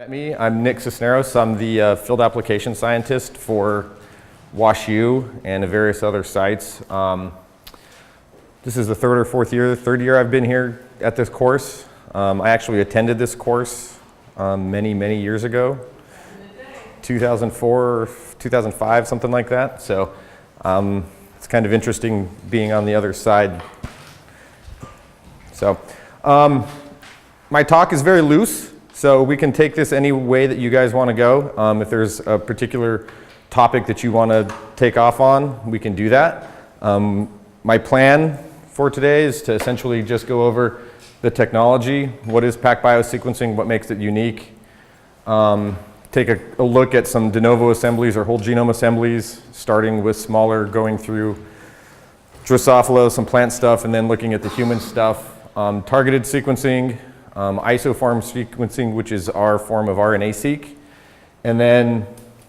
Met me. I'm Nick Sisneros. I'm the field application scientist for WashU and various other sites. This is the third year I've been here at this course. I actually attended this course many years ago, 2004 or 2005, something like that. So it's kind of interesting being on the other side. So my talk is very loose. So we can take this any way that you guys want to go. If there's a particular topic that you want to take off on, we can do that. My plan for today is to essentially just go over the technology, what is PacBio sequencing, what makes it unique, take a look at some de novo assemblies or whole genome assemblies, starting with smaller, going through Drosophila, some plant stuff, and then looking at the human stuff, targeted sequencing, ISOFORMS sequencing, which is our form of RNA-seq. And then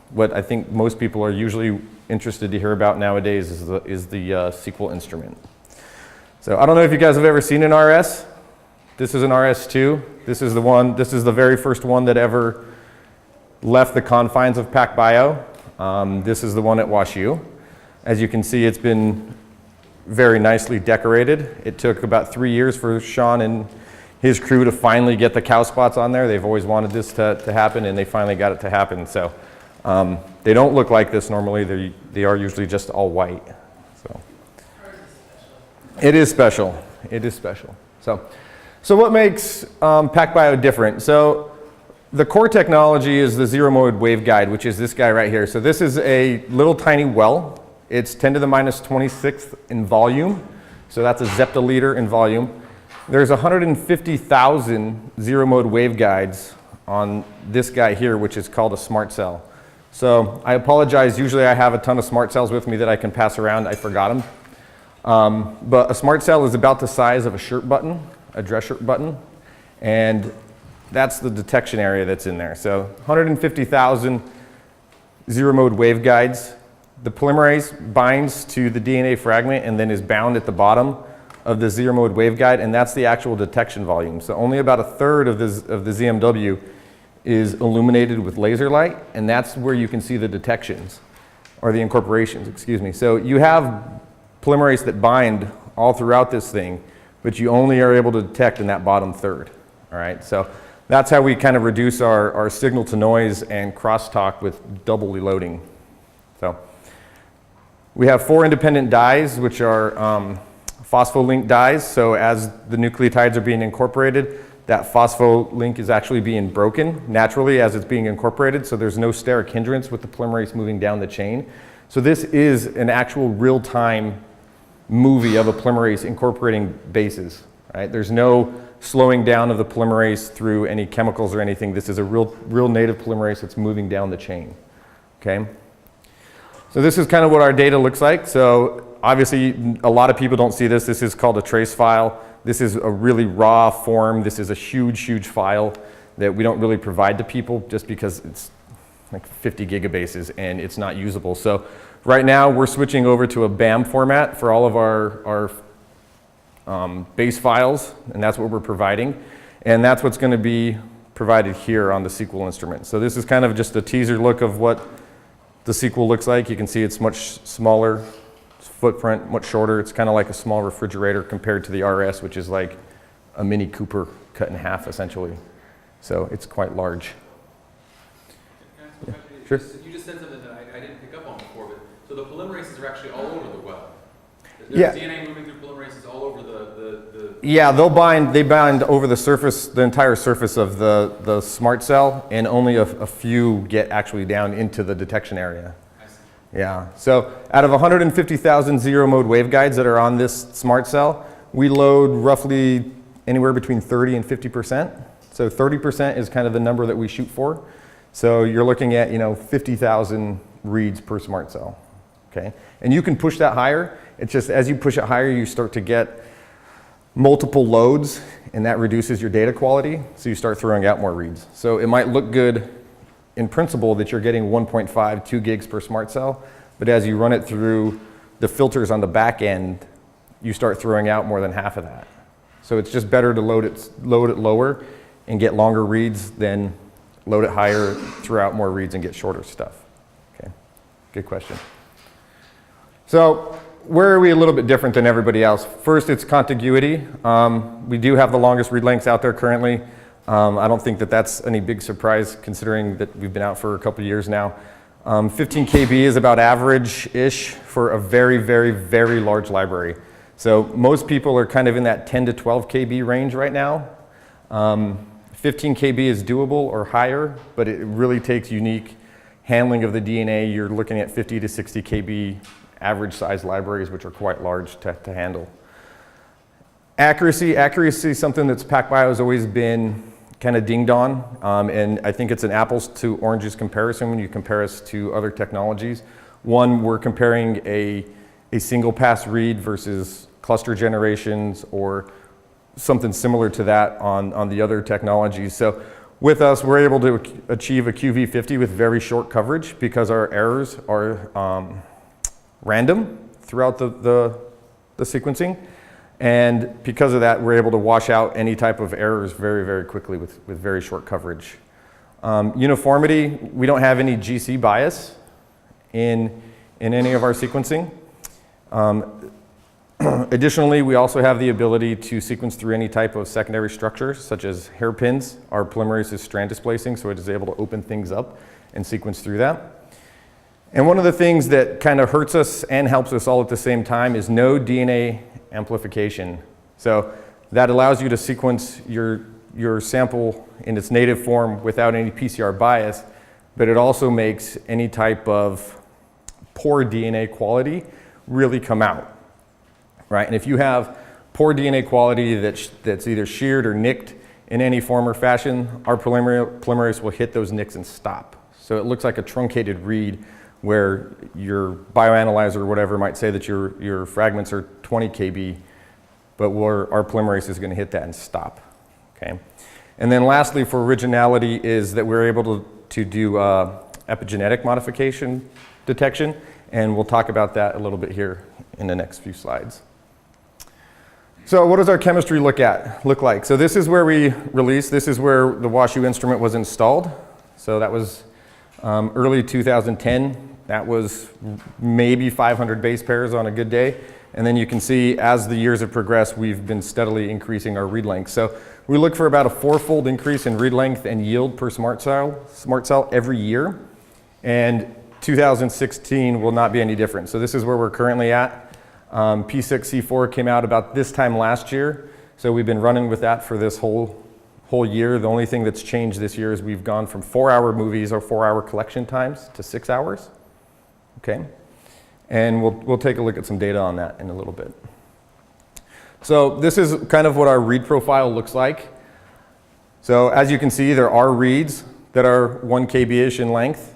what I think most people are usually interested to hear about nowadays is the sequel instrument. So I don't know if you guys have ever seen an RS. This is an RS2. This is the very first one that ever left the confines of PacBio. This is the one at WashU. As you can see, it's been very nicely decorated. It took about 3 years for Sean and his crew to finally get the cow spots on there. They've always wanted this to happen, and they finally got it to happen. So they don't look like this normally. They are usually just all white. So it is special. It is special. So what makes PacBio different? So the core technology is the zero mode waveguide, which is this guy right here. So this is a little tiny well. It's 10 to the minus 26th in volume. So that's a zeptoliter in volume. There's 150,000 zero mode waveguides on this guy here, which is called a smart cell. So I apologize. Usually I have a ton of smart cells with me that I can pass around. I forgot them. But a smart cell is about the size of a shirt button, a dress shirt button. And that's the detection area that's in there. So 150,000 zero mode waveguides. The polymerase binds to the DNA fragment and then is bound at the bottom of the zero mode waveguide, and that's the actual detection volume. So only about a third of the ZMW is illuminated with laser light, and that's where you can see the detections, or the incorporations, excuse me. So you have polymerase that bind all throughout this thing, but you only are able to detect in that bottom third. All right, so that's how we kind of reduce our signal to noise and crosstalk with double reloading. So we have 4 independent dyes, which are phospholink dyes. So as the nucleotides are being incorporated, that phospholink is actually being broken naturally as it's being incorporated. So there's no steric hindrance with the polymerase moving down the chain. So this is an actual real-time movie of a polymerase incorporating bases. Right? There's no slowing down of the polymerase through any chemicals or anything. This is a real native polymerase that's moving down the chain. Okay? So this is kind of what our data looks like. So obviously, a lot of people don't see this. This is called a trace file. This is a really raw form. This is a huge file that we don't really provide to people just because it's like 50 gigabases and it's not usable. So right now, we're switching over to a BAM format for all of our base files, and that's what we're providing. And that's what's going to be provided here on the sequel instrument. So this is kind of just a teaser look of what the sequel looks like. You can see it's much smaller footprint, much shorter. It's kind of like a small refrigerator compared to the RS, which is like a Mini Cooper cut in half, essentially. So it's quite large. Yeah, sure. You just said something that I didn't pick up on before, but so the polymerases are actually all over the well. There's DNA moving through polymerases all over the Yeah, they bind over the surface, the entire surface of the smart cell, and only a few get actually down into the detection area. Yeah, so out of 150,000 zero mode waveguides that are on this smart cell, we load roughly anywhere between 30 and 50%. So 30% is kind of the number that we shoot for. So you're looking at 50,000 reads per smart cell. Okay, and you can push that higher. It's just as you push it higher, you start to get multiple loads, and that reduces your data quality. So you start throwing out more reads. So it might look good in principle that you're getting 1.5, 2 gigs per smart cell, but as you run it through the filters on the back end, you start throwing out more than half of that. So it's just better to load it lower and get longer reads than load it higher, throw out more reads, and get shorter stuff? Okay, good question. So where are we a little bit different than everybody else? First, it's contiguity. We do have the longest read lengths out there currently. I don't think that that's any big surprise considering that we've been out for a couple years now. 15 KB is about average-ish for a very, very, very large library. So most people are kind of in that 10 to 12 KB range right now. 15 KB is doable or higher, but it really takes unique handling of the DNA. You're looking at 50 to 60 KB average size libraries, which are quite large to handle. Accuracy is something that's PacBio has always been kind of dinged on, and I think it's an apples to oranges comparison when you compare us to other technologies. One, we're comparing a single pass read versus cluster generations or something similar to that on the other technologies. So with us, we're able to achieve a QV50 with very short coverage because our errors are random throughout the sequencing. And because of that, we're able to wash out any type of errors very, very quickly with very short coverage. Uniformity, we don't have any GC bias in any of our sequencing. Additionally, we also have the ability to sequence through any type of secondary structure, such as hairpins. Our polymerase is strand displacing, so it is able to open things up and sequence through that. And one of the things that kind of hurts us and helps us all at the same time is no DNA amplification. So that allows you to sequence your sample in its native form without any PCR bias, but it also makes any type of poor DNA quality really come out, right? And if you have poor DNA quality that's either sheared or nicked in any form or fashion, our polymerase will hit those nicks and stop. So it looks like a truncated read where your bioanalyzer or whatever might say that your fragments are 20 KB, but our polymerase is going to hit that and stop. Okay? And then lastly, for originality, is that we're able to do epigenetic modification detection, and we'll talk about that a little bit here in the next few slides. So what does our chemistry look like? So this is where we released. This is where the WashU instrument was installed. So that was early 2010. That was maybe 500 base pairs on a good day. And then you can see as the years have progressed, we've been steadily increasing our read length. So we look for about a 4-fold increase in read length and yield per smart cell every year. And 2016 will not be any different. So this is where we're currently at. P6 C4 came out about this time last year. So we've been running with that for this whole year. The only thing that's changed this year is we've gone from 4-hour movies or 4-hour collection times to 6 hours. Okay, and we'll take a look at some data on that in a little bit. So this is kind of what our read profile looks like. So as you can see, there are reads that are 1 KB-ish in length.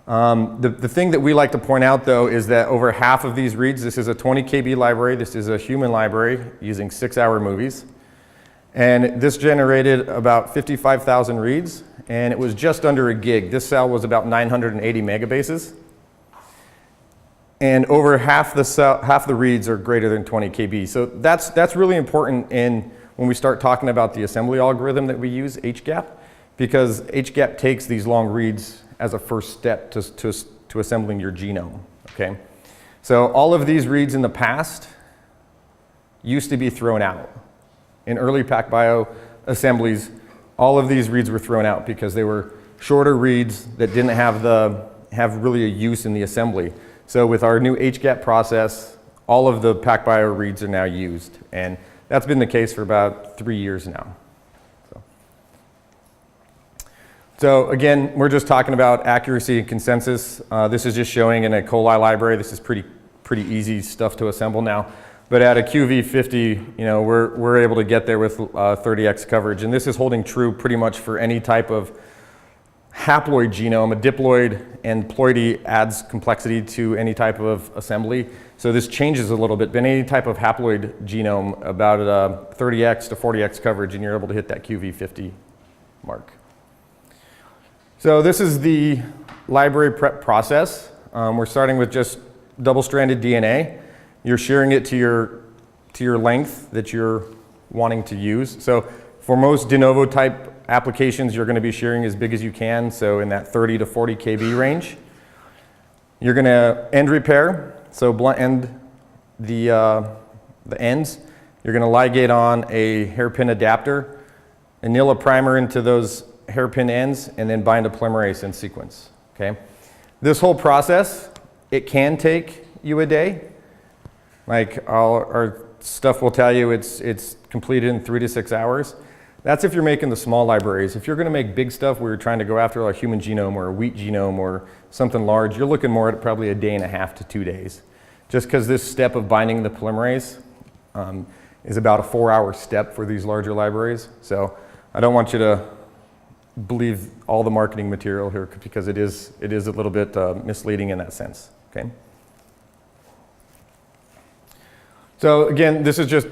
The thing that we like to point out though is that over half of these reads, this is a 20 KB library, this is a human library using 6-hour movies. And this generated about 55,000 reads, and it was just under a gig. This cell was about 980 megabases. And over half the reads are greater than 20 KB. So that's really important when we start talking about the assembly algorithm that we use, HGAP, because HGAP takes these long reads as a first step to assembling your genome, okay? So all of these reads in the past used to be thrown out. In early PacBio assemblies, all of these reads were thrown out because they were shorter reads that didn't have really a use in the assembly. So with our new HGAP process, all of the PacBio reads are now used. And that's been the case for about 3 years now. So again, we're just talking about accuracy and consensus. This is just showing in a coli library. This is pretty easy stuff to assemble now. But at a QV50, we're able to get there with 30x coverage. And this is holding true pretty much for any type of haploid genome. A diploid and ploidy adds complexity to any type of assembly. So this changes a little bit. But any type of haploid genome, about 30x to 40x coverage, and you're able to hit that QV50 mark. So this is the library prep process. We're starting with just double-stranded DNA. You're shearing it to your length that you're wanting to use. So For most de novo type applications, you're going to be sharing as big as you can, so in that 30 to 40 kb range. You're going to end repair, so blunt end the ends. You're going to ligate on a hairpin adapter, anneal a primer into those hairpin ends, and then bind a polymerase in sequence. Okay? This whole process, it can take you a day. Like our stuff will tell you it's completed in 3 to 6 hours. That's if you're making the small libraries. If you're going to make big stuff where you're trying to go after a human genome or a wheat genome or something large, you're looking more at probably a day and a half to 2 days. Just because this step of binding the polymerase is about a 4-hour step for these larger libraries. So I don't want you to believe all the marketing material here because it is a little bit misleading in that sense. Okay. So again, this is just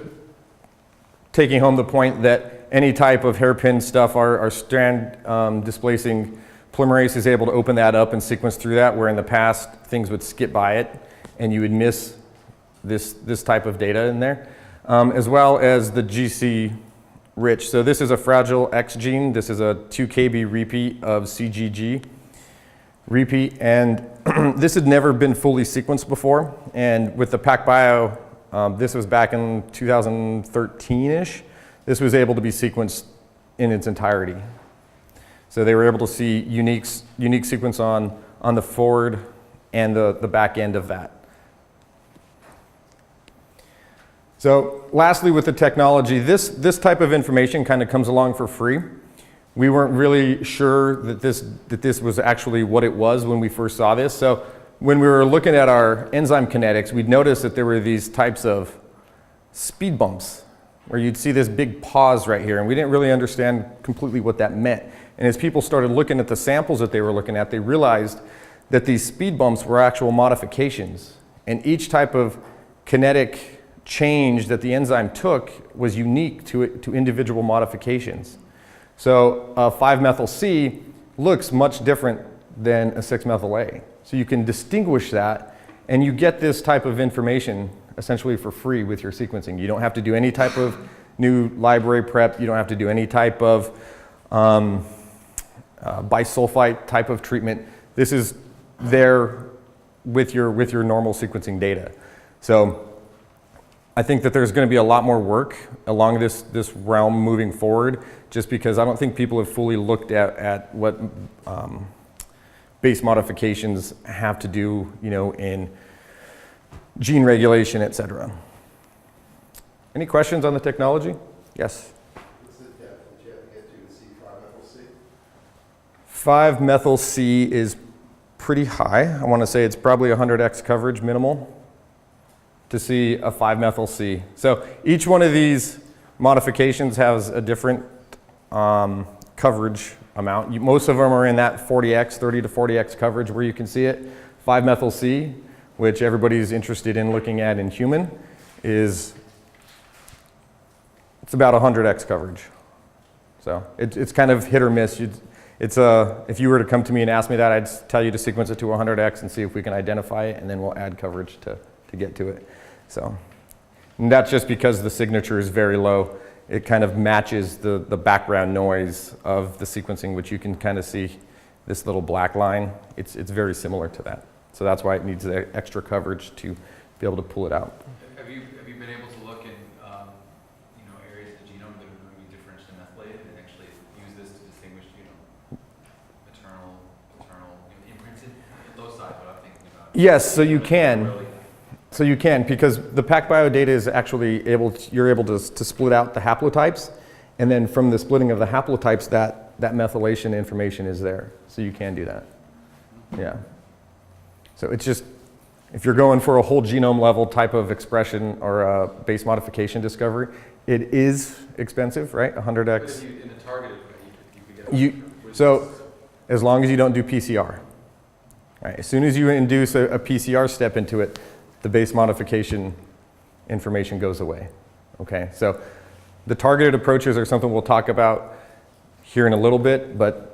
taking home the point that any type of hairpin stuff, our strand displacing polymerase is able to open that up and sequence through that, where in the past things would skip by it and you would miss this type of data in there, as well as the GC rich. So this is a fragile X gene. This is a 2 kb repeat of CGG repeat, and this had never been fully sequenced before. And with the PacBio, this was back in 2013-ish. This was able to be sequenced in its entirety. So they were able to see unique sequence on the forward and the back end of that. So lastly, with the technology, this type of information kind of comes along for free. We weren't really sure that this was actually what it was when we first saw this. So when we were looking at our enzyme kinetics, we'd noticed that there were these types of speed bumps where you'd see this big pause right here, and we didn't really understand completely what that meant. And as people started looking at the samples that they were looking at, they realized that these speed bumps were actual modifications. And each type of kinetic change that the enzyme took was unique to individual modifications. So 5-methyl-C looks much different than a 6-methyl-A. So you can distinguish that, and you get this type of information essentially for free with your sequencing. You don't have to do any type of new library prep. You don't have to do any type of bisulfite type of treatment. This is there with your normal sequencing data. So I think that there's going to be a lot more work along this realm moving forward, just because I don't think people have fully looked at what base modifications have to do, in gene regulation, et cetera. Any questions on the technology? Yes? What's the depth that you have to get to see 5-methyl-C? 5-methyl-C is pretty high. I want to say it's probably 100x coverage minimal to see a 5-methyl-C. So each one of these modifications has a different coverage amount. Most of them are in that 40x, 30 to 40x coverage where you can see it. 5-methyl-C, which everybody's interested in looking at in human, it's about 100x coverage. So it's kind of hit or miss. If you were to come to me and ask me that, I'd tell you to sequence it to 100x and see if we can identify it, and then we'll add coverage to get to it. So, and that's just because the signature is very low. It kind of matches the background noise of the sequencing, which you can kind of see this little black line. It's very similar to that. So that's why it needs the extra coverage to be able to pull it out. Have you been able to look in areas of the genome that are going to be differentially methylated and actually use this to distinguish maternal, paternal, imprinted loci? What I'm thinking about. Yes, so you can. So you can, because the PacBio data is actually you're able to split out the haplotypes, and then from the splitting of the haplotypes, that methylation information is there. So you can do that. Yeah. So it's just, if you're going for a whole genome level type of expression or a base modification discovery, it is expensive, right? 100x. But if you, in a targeted way, you could get so as long as you don't do PCR. Right? As soon as you induce a PCR step into it, the base modification information goes away. Okay, so the targeted approaches are something we'll talk about here in a little bit, but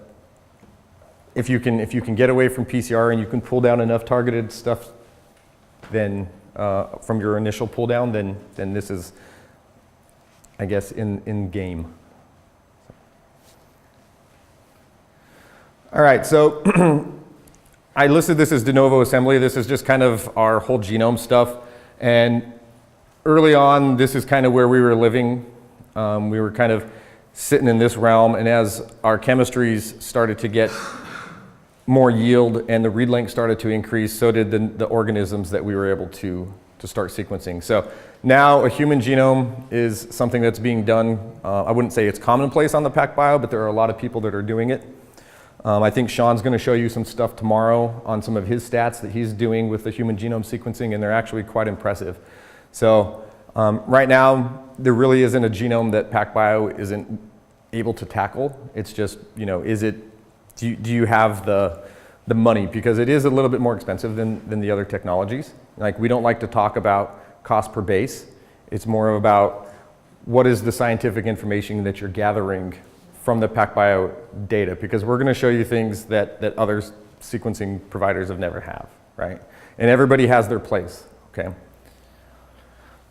if you can get away from PCR and you can pull down enough targeted stuff, then from your initial pull down, then this is, I guess, in game. All right, so I listed this as de novo assembly. This is just kind of our whole genome stuff. And early on, this is kind of where we were living. We were kind of sitting in this realm. And as our chemistries started to get more yield and the read length started to increase, so did the organisms that we were able to start sequencing. So now a human genome is something that's being done. I wouldn't say it's commonplace on the PacBio, but there are a lot of people that are doing it. I think Sean's going to show you some stuff tomorrow on some of his stats that he's doing with the human genome sequencing, and they're actually quite impressive. So right now, there really isn't a genome that PacBio isn't able to tackle. It's just, you know, do you have the money? Because it is a little bit more expensive than the other technologies. Like, we don't like to talk about cost per base. It's more about what is the scientific information that you're gathering from the PacBio data, because we're going to show you things that other sequencing providers have never have, right? And everybody has their place, okay?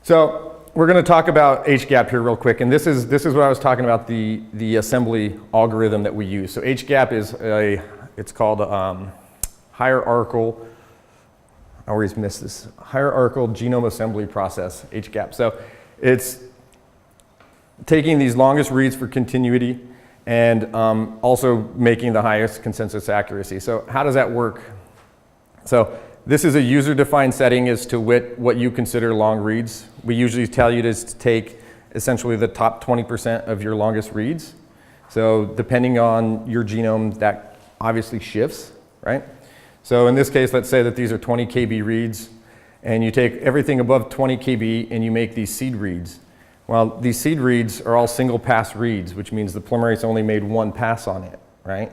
So we're going to talk about HGAP here real quick, and this is what I was talking about, the assembly algorithm that we use. So HGAP is it's called hierarchical, I always miss this, hierarchical genome assembly process, HGAP. So it's taking these longest reads for continuity and also making the highest consensus accuracy. So how does that work? So this is a user-defined setting as to what you consider long reads. We usually tell you to take essentially the top 20% of your longest reads. So depending on your genome, that obviously shifts, right? So in this case, let's say that these are 20 kb reads, and you take everything above 20 kb and you make these seed reads. Well, these seed reads are all single pass reads, which means the polymerase only made one pass on it, right?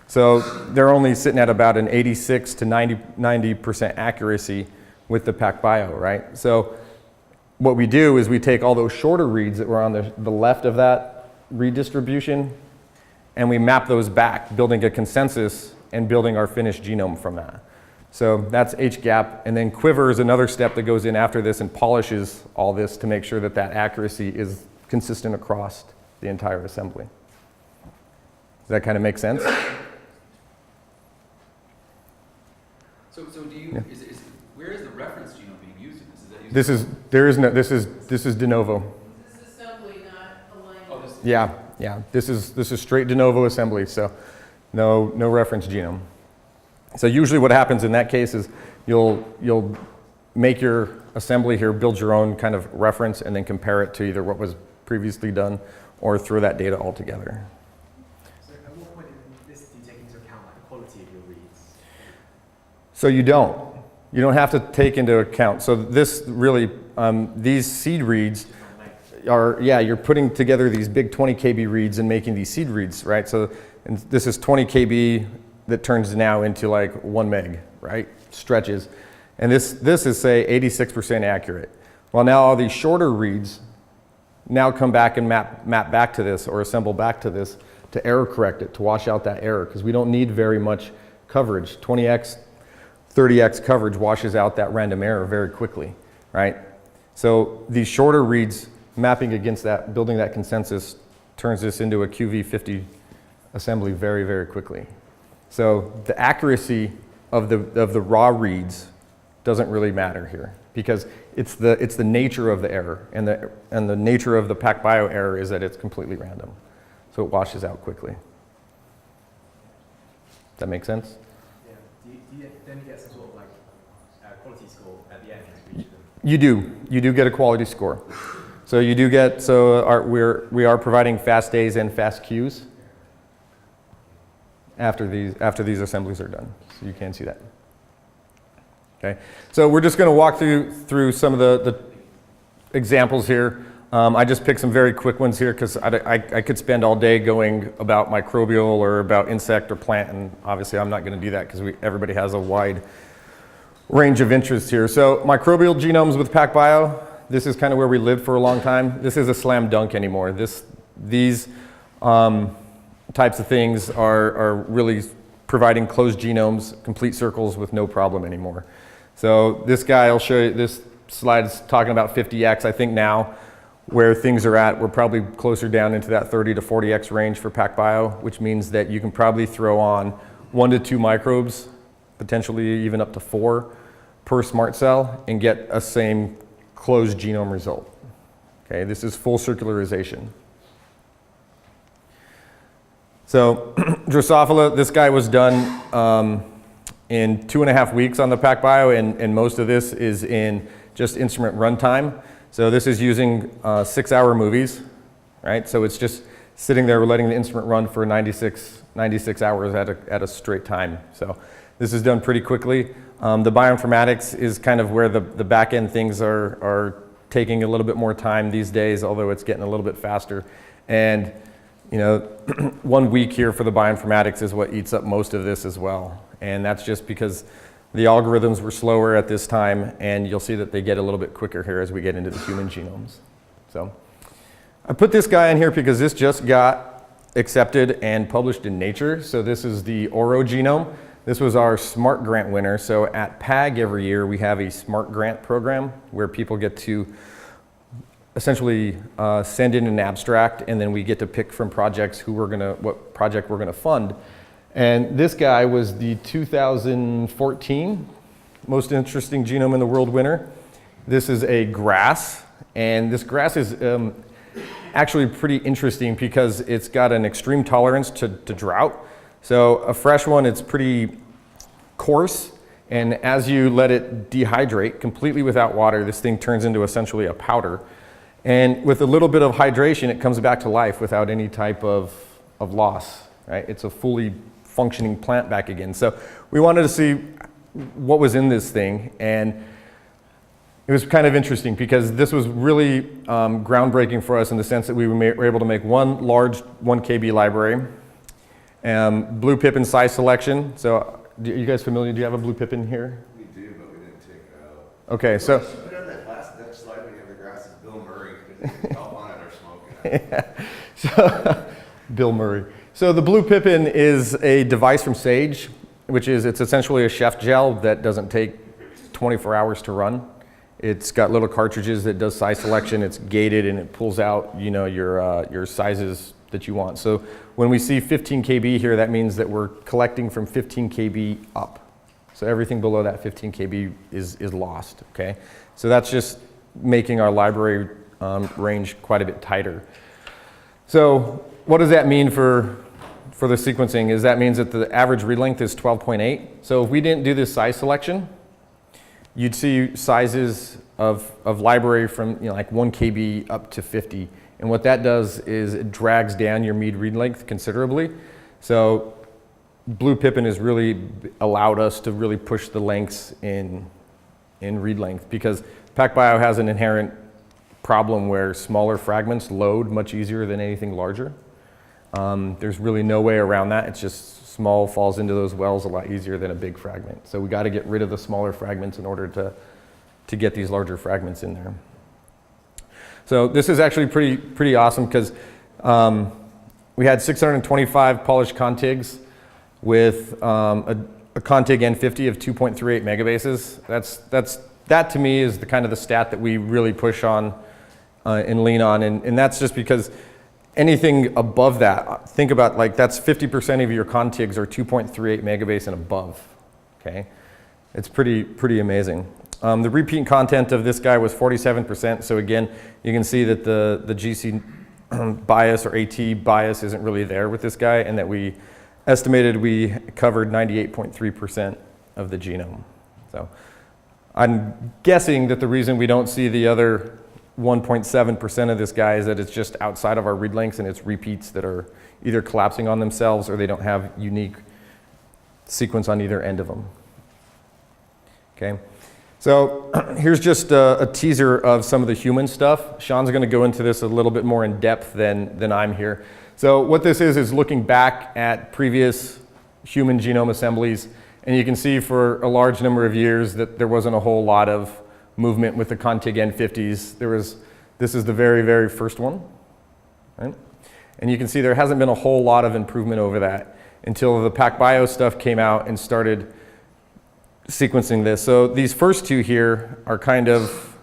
So they're only sitting at about an 86 to 90% accuracy with the PacBio, right? So what we do is we take all those shorter reads that were on the left of that read distribution, and we map those back, building a consensus and building our finished genome from that. So that's HGAP, and then Quiver is another step that goes in after this and polishes all this to make sure that that accuracy is consistent across the entire assembly. Does that kind of make sense? So do you, Yeah. where is the reference genome being used in this? Is that used This is de novo. This is assembly, not alignment. Oh, this, Yeah, this is straight de novo assembly, so no reference genome. So usually what happens in that case is you'll make your assembly here, build your own kind of reference, and then compare it to either what was previously done or throw that data all together. So at what point in this do you take into account like the quality of your reads? So you don't have to take into account. So this really, these seed reads are, yeah, you're putting together these big 20 kb reads and making these seed reads, right? So and this is 20 kb that turns now into like 1 meg, right? Stretches. And this is, say, 86% accurate. Well, now all these shorter reads now come back and map back to this or assemble back to this to error correct it, to wash out that error, because we don't need very much coverage. 20x, 30x coverage washes out that random error very quickly, right? So these shorter reads mapping against that, building that consensus, turns this into a QV50 assembly very, very quickly. So the accuracy of the raw reads doesn't really matter here, because it's the nature of the error, and the nature of the PacBio error is that it's completely random, so it washes out quickly. Does that make sense? Yeah. Do you then get some sort of like quality score at the end for each of them? You do get a quality score. So you do get, we are providing fast A's and fast Q's after these assemblies are done. So you can see that. Okay. So we're just going to walk through some of the examples here. I just picked some very quick ones here because I could spend all day going about microbial or about insect or plant, and obviously I'm not going to do that because everybody has a wide range of interest here. So microbial genomes with PacBio, this is kind of where we lived for a long time. This is a slam dunk anymore. These types of things are really providing closed genomes, complete circles with no problem anymore. So this guy, I'll show you, this slide is talking about 50x. I think now where things are at. We're probably closer down into that 30 to 40x range for PacBio, which means that you can probably throw on 1 to 2 microbes, potentially even up to 4 per SMRT cell, and get a same closed genome result. Okay, this is full circularization. So Drosophila, this guy was done in 2.5 weeks on the PacBio, and most of this is in just instrument runtime. So this is using 6-hour movies, right? So it's just sitting there letting the instrument run for 96 hours at a straight time. So this is done pretty quickly. The bioinformatics is kind of where the back end things are taking a little bit more time these days, although it's getting a little bit faster. And you know, 1 week here for the bioinformatics is what eats up most of this as well. And that's just because the algorithms were slower at this time, and you'll see that they get a little bit quicker here as we get into the human genomes. So I put this guy in here because this just got accepted and published in Nature. So this is the Oro genome. This was our SMART grant winner. So at PAG every year, we have a SMART grant program where people get to essentially send in an abstract, and then we get to pick from projects what project we're gonna fund. And this guy was the 2014 most interesting genome in the world winner. This is a grass, and this grass is actually pretty interesting because it's got an extreme tolerance to drought. So a fresh one, it's pretty coarse, and as you let it dehydrate completely without water, this thing turns into essentially a powder. And with a little bit of hydration, it comes back to life without any type of loss, right? It's a fully functioning plant back again. So we wanted to see what was in this thing, and it was kind of interesting because this was really groundbreaking for us in the sense that we were able to make one large 1 KB library, blue pippin size selection. So are you guys familiar? Do you have a blue pippin here? We do, but we didn't take it out. Okay, so Put on that last next slide when you have the grass is Bill Murray. Help on it or smoking it. yeah. So Bill Murray. So the blue pippin is a device from Sage, it's essentially a chef gel that doesn't take 24 hours to run. It's got little cartridges that does size selection. It's gated and it pulls out, you know, your sizes that you want. So when we see 15 KB here, that means that we're collecting from 15 KB up. So everything below that 15 KB is lost, okay? So that's just making our library range quite a bit tighter. So what does that mean for the sequencing? Is that means that the average read length is 12.8. So if we didn't do this size selection, you'd see sizes of library from, you know, like 1 KB up to 50. And what that does is it drags down your mean read length considerably. So blue pippin has really allowed us to really push the lengths in read length, because PacBio has an inherent problem where smaller fragments load much easier than anything larger. There's really no way around that. It's just small falls into those wells a lot easier than a big fragment. So we got to get rid of the smaller fragments in order to get these larger fragments in there. So this is actually pretty awesome because we had 625 polished contigs with a contig N50 of 2.38 megabases. That to me is the kind of the stat that we really push on and lean on, and that's just because anything above that, think about, like, that's 50% of your contigs are 2.38 megabase and above, okay? It's pretty amazing. The repeat content of this guy was 47%, so again, you can see that the GC bias or AT bias isn't really there with this guy, and that we estimated we covered 98.3% of the genome. So I'm guessing that the reason we don't see the other 1.7% of this guy is that it's just outside of our read lengths and it's repeats that are either collapsing on themselves or they don't have unique sequence on either end of them. Okay, so here's just a teaser of some of the human stuff. Sean's going to go into this a little bit more in depth than I'm here. So what this is looking back at previous human genome assemblies, and you can see for a large number of years that there wasn't a whole lot of movement with the contig N50s. This is the very first one, right? And you can see there hasn't been a whole lot of improvement over that until the PacBio stuff came out and started sequencing this. So these first two here are kind of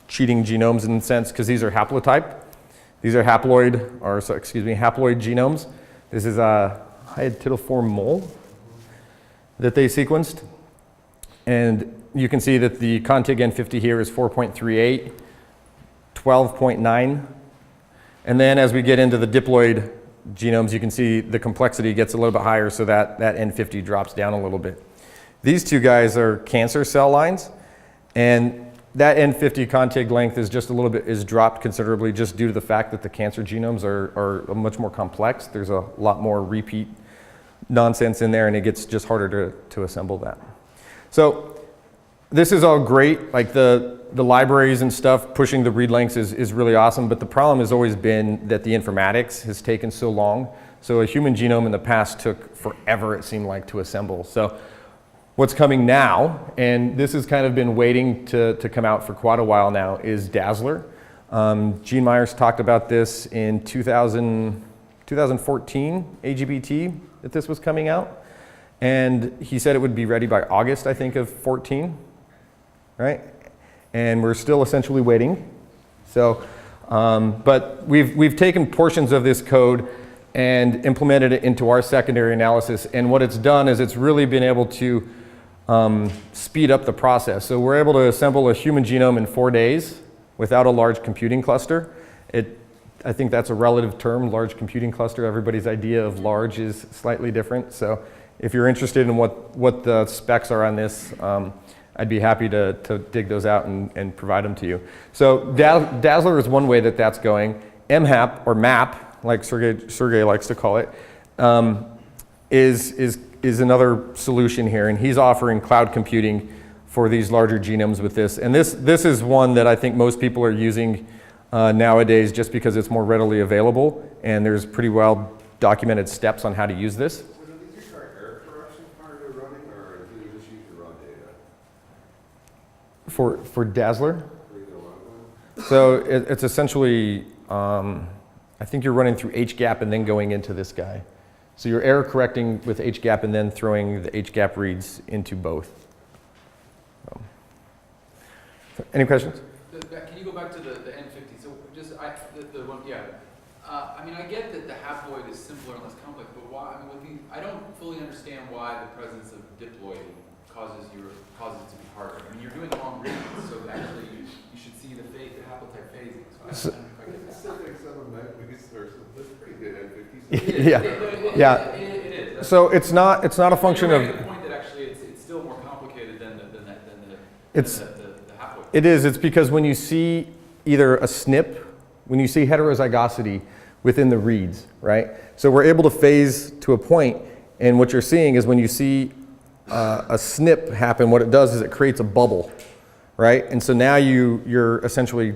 cheating genomes in a sense because these are haplotype. These are haploid genomes. This is a heretofore mole that they sequenced. And you can see that the contig N50 here is 4.38, 12.9. And then as we get into the diploid genomes, you can see the complexity gets a little bit higher, so that N50 drops down a little bit. These two guys are cancer cell lines, and that N50 contig length is just a little bit, is dropped considerably just due to the fact that the cancer genomes are much more complex. There's a lot more repeat nonsense in there, and it gets just harder to assemble that. So this is all great, like the libraries and stuff, pushing the read lengths is really awesome, but the problem has always been that the informatics has taken so long. So a human genome in the past took forever, it seemed like, to assemble. So what's coming now, and this has kind of been waiting to come out for quite a while now, is Dazzler. Gene Myers talked about this in 2014 AGBT, that this was coming out. And he said it would be ready by August, I think, of 14, right? And we're still essentially waiting. So, but we've taken portions of this code and implemented it into our secondary analysis. And what it's done is it's really been able to speed up the process. So we're able to assemble a human genome in 4 days without a large computing cluster. I think that's a relative term, large computing cluster. Everybody's idea of large is slightly different. So if you're interested in what the specs are on this, I'd be happy to dig those out and provide them to you. So Dazzler is one way that that's going. MHAP, or MAP, like Sergey likes to call it, is another solution here. And he's offering cloud computing for these larger genomes with this. And this is one that I think most people are using nowadays just because it's more readily available. And there's pretty well documented steps on how to use this. For Dazzler? So it's essentially, I think you're running through HGAP and then going into this guy. So you're error correcting with HGAP and then throwing the HGAP reads into both. Any questions? Can you go back to the N50? So just, the one, yeah. I mean, I get that the haploid is simpler and less complex, but why, I mean, I don't fully understand why the presence of diploid causes it to be harder. I mean, you're doing the wrong reads, so actually you should see the haplotype phasing. So I don't know if I get that. That's pretty good N50. Yeah. It is. So it's not a function of. The point that actually it's still more complicated than the haploid. It is. It's because when you see either a SNP, when you see heterozygosity within the reads, right? So we're able to phase to a point, and what you're seeing is when you see a SNP happen, what it does is it creates a bubble, right? And so now you're essentially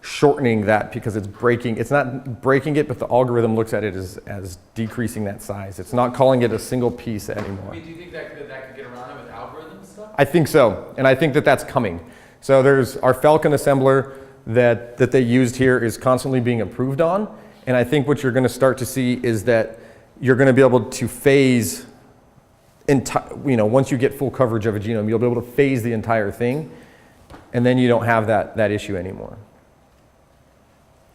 shortening that because it's breaking. It's not breaking it, but the algorithm looks at it as decreasing that size. It's not calling it a single piece anymore. I mean, do you think that could get around it with algorithm stuff? I think so, and I think that that's coming. So there's our Falcon assembler that they used here is constantly being improved on, and I think what you're going to start to see is that you're going to be able to phase. Once you get full coverage of a genome, you'll be able to phase the entire thing, and then you don't have that issue anymore.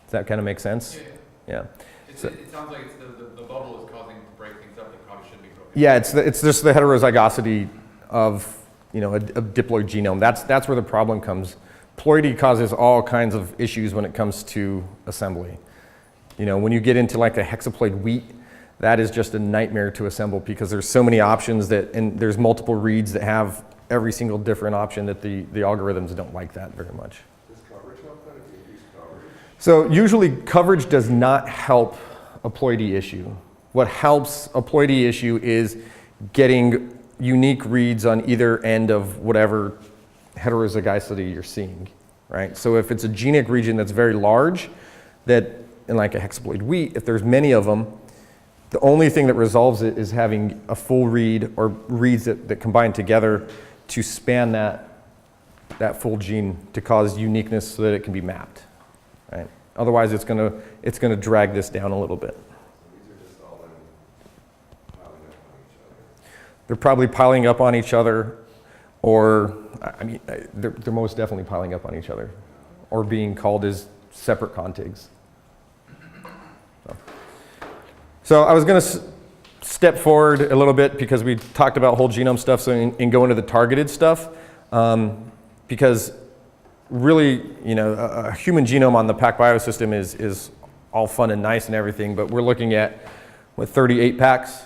Does that kind of make sense? Yeah. It sounds like it's the bubble is causing to break things up that probably shouldn't be broken. Yeah, it's just the heterozygosity of a diploid genome. That's where the problem comes. Ploidy causes all kinds of issues when it comes to assembly. When you get into like a hexaploid wheat, that is just a nightmare to assemble because there's so many options and there's multiple reads that have every single different option that the algorithms don't like that very much. Does coverage help that if you increase coverage? So usually coverage does not help a ploidy issue. What helps a ploidy issue is getting unique reads on either end of whatever heterozygosity you're seeing, right? So if it's a genic region that's very large, that in like a hexaploid wheat, if there's many of them, the only thing that resolves it is having a full read or reads that combine together to span that full gene to cause uniqueness so that it can be mapped, right? Otherwise, it's gonna drag this down a little bit. So these are just all piling up on each other. They're probably piling up on each other, or I mean, they're most definitely piling up on each other, are being called as separate contigs. So I was going to step forward a little bit because we talked about whole genome stuff, so and go into the targeted stuff, because really, you know, a human genome on the PacBio system is all fun and nice and everything, but we're looking at what 38 packs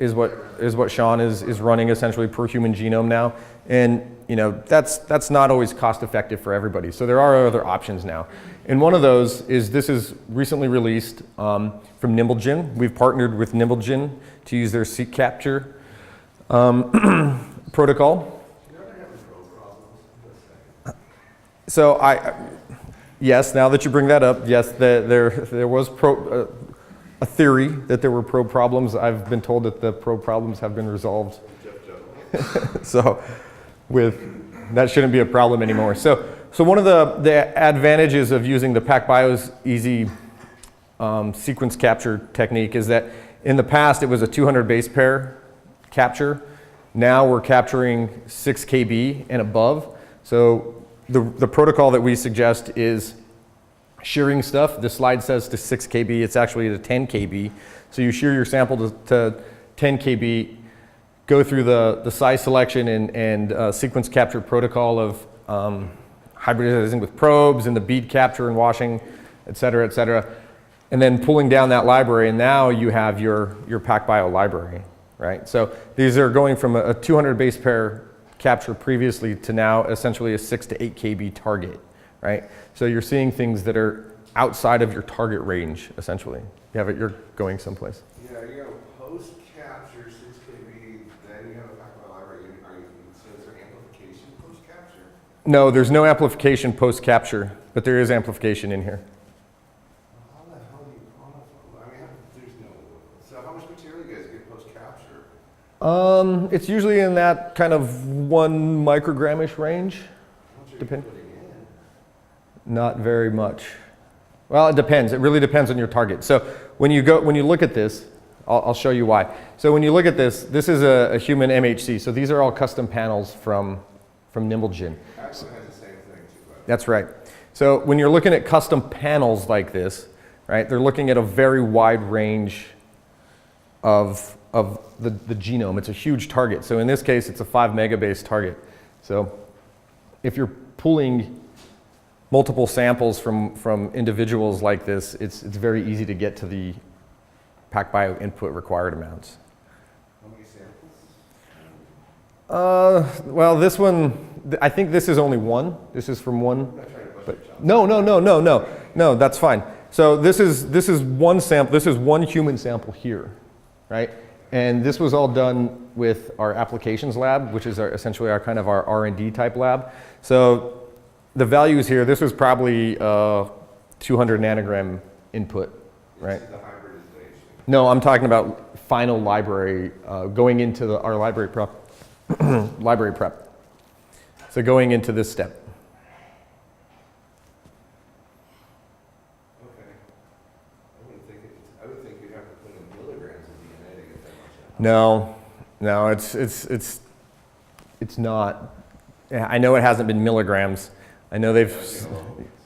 is what Sean is running essentially per human genome now, and you know that's not always cost effective for everybody. So there are other options now, and one of those is this is recently released from NimbleGen. We've partnered with NimbleGen to use their seq capture protocol. So yes, now that you bring that up, yes, there was a theory that there were probe problems. I've been told that the probe problems have been resolved. So that shouldn't be a problem anymore. So one of the advantages of using the PacBio's easy sequence capture technique is that in the past it was a 200 base pair capture. Now we're capturing 6 kb and above. So the protocol that we suggest is shearing stuff. The slide says to 6 kb, it's actually to 10 kb. So you shear your sample to 10 kb, go through the size selection and sequence capture protocol of hybridizing with probes and the bead capture and washing, et cetera, and then pulling down that library, and now you have your PacBio library, right? So these are going from a 200 base pair capture previously to now essentially a 6 to 8 kb target, right? So you're seeing things that are outside of your target range, essentially. You have it, you're going someplace. Yeah, you know, post-capture 6 kb, then you have a PacBio library. So is there amplification post-capture? No, there's no amplification post-capture, but there is amplification in here. How the hell do you quantify? I mean, there's no. So how much material you guys get post-capture? It's usually in that kind of 1 microgramish range. How much are you Depend. putting in? Not very much. Well, it depends. It really depends on your target. So when you look at this, I'll show you why. So when you look at this, this is a human MHC. So these are all custom panels from NimbleGen. Actually has the same thing too. That's right. So when you're looking at custom panels like this, right, they're looking at a very wide range of the genome. It's a huge target. So in this case, it's a 5 megabase target. So if you're pulling multiple samples from individuals like this, it's very easy to get to the PacBio input required amounts. How many samples? Well, this one, I think this is only one. This is from one. I'm not trying to bust your chops. No, that's fine. So this is one sample. This is one human sample here, right? And this was all done with our applications lab, which is essentially our kind of our R&D type lab. So the values here, this was probably 200 nanogram input, right? This is the hybridization. No, I'm talking about final library, going into our library prep. Library prep. So going into this step. Okay. I would think you'd have to put in milligrams of DNA to get that much out. No, it's not. Yeah, I know it hasn't been milligrams. I know they've,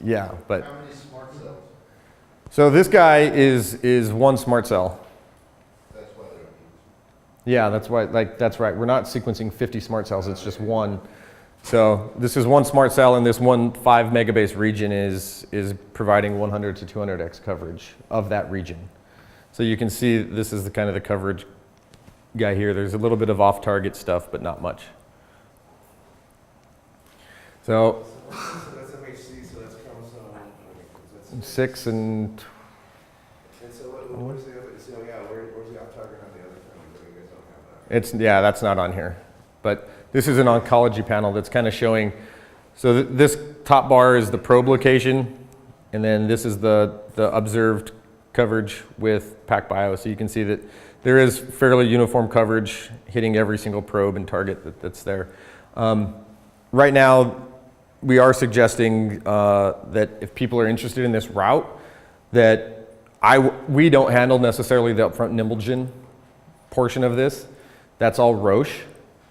yeah, but. How many smart cells? So this guy is one smart cell. That's why they don't use Yeah, that's why, that's right. We're not sequencing 50 smart cells, it's just one. So this is one smart cell, and this one 5 megabase region is providing 100 to 200x coverage of that region. So you can see this is the kind of the coverage guy here. There's a little bit of off-target stuff, but not much. So that's MHC, so that's chromosome. That's 6 and And so what is the other, so yeah, where's the off-target on the other thing? So you guys don't have that. it's, yeah, that's not on here. But this is an oncology panel that's kind of showing, so this top bar is the probe location, and then this is the observed coverage with PacBio. So you can see that there is fairly uniform coverage hitting every single probe and target that's there. Right now, we are suggesting that if people are interested in this route, that we don't handle necessarily the upfront NimbleGen portion of this. That's all Roche